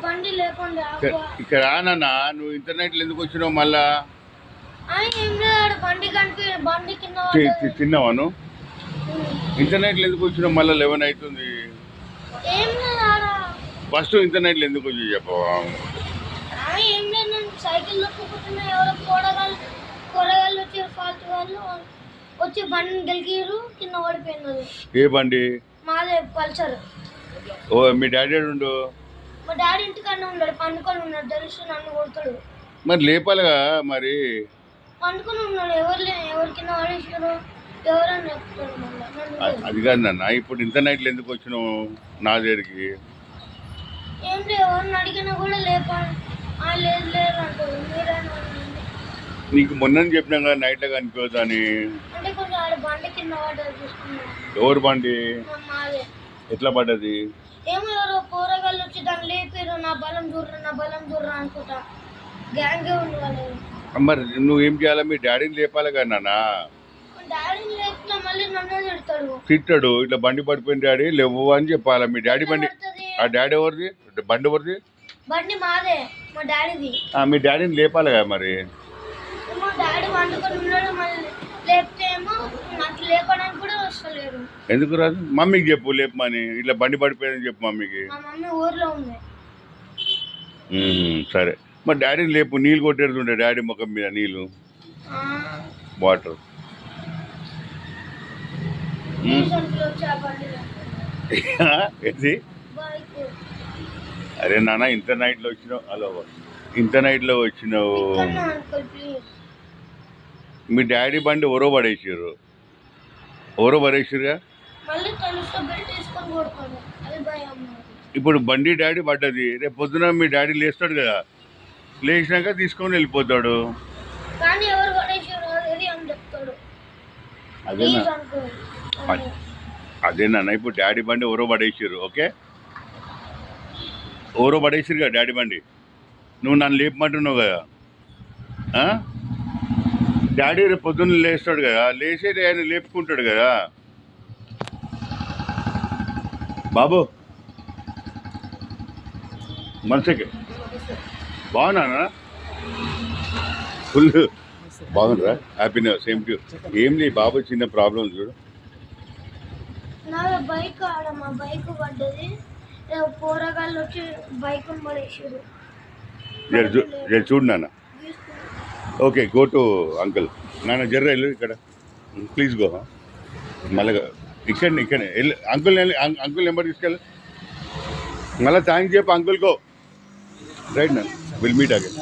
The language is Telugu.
బండి లేకుండా ఇక్కడ రానన్నా నువ్వు ఇంటర్నెట్లో ఎందుకు వచ్చినావు మళ్ళా ఏం లేదు బండి కనిపి బండి కింద తిన్నావాను ఇంటర్నెట్లో ఎందుకు వచ్చినావు మళ్ళీ 11 అవుతుంది ఏం లేదు ఫస్ట్ ఇంటర్నెట్లో ఎందుకు వచ్చి చెప్పవా ఏం లేదు నేను సైకిల్ దొక్కుతున్నా ఎవరో కూరగాయలు వచ్చి ఫాల్తు వాళ్ళు వచ్చి బండి గెలికిరు కింద ఓడిపోయినది ఏ బండి మాదే పల్సర్ ఓ మీ డాడీ ఉండు మా డాడీ ఇంటికన్నా ఉన్నాడు పండుకొని ఉన్నాడు తెలుసు నన్ను కొడతాడు మరి లేపాలిగా మరి పండుకొని ఉన్నాడు ఎవరి కింద ఆడేసారు ఎవరని చెప్తాడు మళ్ళీ అది కాదు నాన్న ఇప్పుడు ఇంటర్నెట్లో ఎందుకు వచ్చినావు నా దగ్గరికి ఏం లేదు ఎవరిని అడిగినా కూడా లేపాలి లేదు లేదు అంటారు మీరేనా నీకు మొన్న చెప్పినా కదా నైట్లో కనిపించదు అని అంటే కొంచెం ఆడ బండి కింద పడ్డది చూసుకున్నాను ఎవరు బండి మాదే ఎట్లా పడ్డది ఏమో ఎవరో కూరగాయలు వచ్చి దాన్ని లేపారు నా బలం దూర్రా అనుకుంటా గ్యాంగే ఉంది వాళ్ళు మరి నువ్వేం చేయాలి మీ డాడీని లేపాలి కదా నాన్న డాడీని లేపితే మళ్ళీ నన్నే తిట్టాడు ఇట్లా బండి పడిపోయిన డాడీ లేవు అని చెప్పాలి మీ డాడీ బండి ఆ డాడీ ఎవరిది బండి ఎవరిది బండి మాదే మా డాడీది మీ డాడీని లేపాలి కదా మరి మా డాడీ వండుకొని ఉన్నాడు మళ్ళీ లేపితే ఏమో నాకు లేపడానికి కూడా వస్తలేరు ఎందుకు రాదు మమ్మీకి చెప్పు లేపమని ఇట్లా బండి పడిపోయిందని చెప్పు మమ్మీకి మా మమ్మీ ఊర్లో ఉంది సరే మరి డాడీని లేపు నీళ్ళు కొట్టేస్తుండే డాడీ ముఖం మీద నీళ్ళు వాటర్ ఏంటి అరే నాన్న ఇంటర్నెట్లో వచ్చినావు హలో ఇంటర్నెట్లో వచ్చినావు మీ డాడీ బండి ఎవరో పడేసారుగా ఇప్పుడు బండి డాడీ పడ్డది రేపు పొద్దున మీ డాడీ లేస్తాడు కదా లేచినాక తీసుకొని వెళ్ళిపోతాడు అదేనా ఇప్పుడు డాడీ బండి ఎవరో పడేసారు ఓకే ఎవరో పడేసారు కదా డాడీ బండి నువ్వు నన్ను లేపమంటున్నావు కదా డాడీ రేపు పొద్దున్న లేస్తాడు కదా లేచేది ఆయన లేపుకుంటాడు కదా బాబు మనసుకి బాగున్నా ఫుల్ బాగుందిరా హ్యాపీ న్యూ సేమ్ టు ఏం లేదు బాబు చిన్న ప్రాబ్లం చూడు బైక్ ఆడ మా బైక్ పడ్డది కూరగాయలు వచ్చి బైక్ పడేసారు చూడు నాన్న ఓకే గో టు అంకుల్ నాన్న జర్ర వెళ్ళు ఇక్కడ ప్లీజ్ గో మళ్ళీ ఇక్కడ వెళ్ళి అంకుల్ నెంబర్ తీసుకెళ్ళి మళ్ళీ థ్యాంక్స్ చెప్పు అంకుల్ గో రైట్ నాన్న విల్ మీట్ అగైన్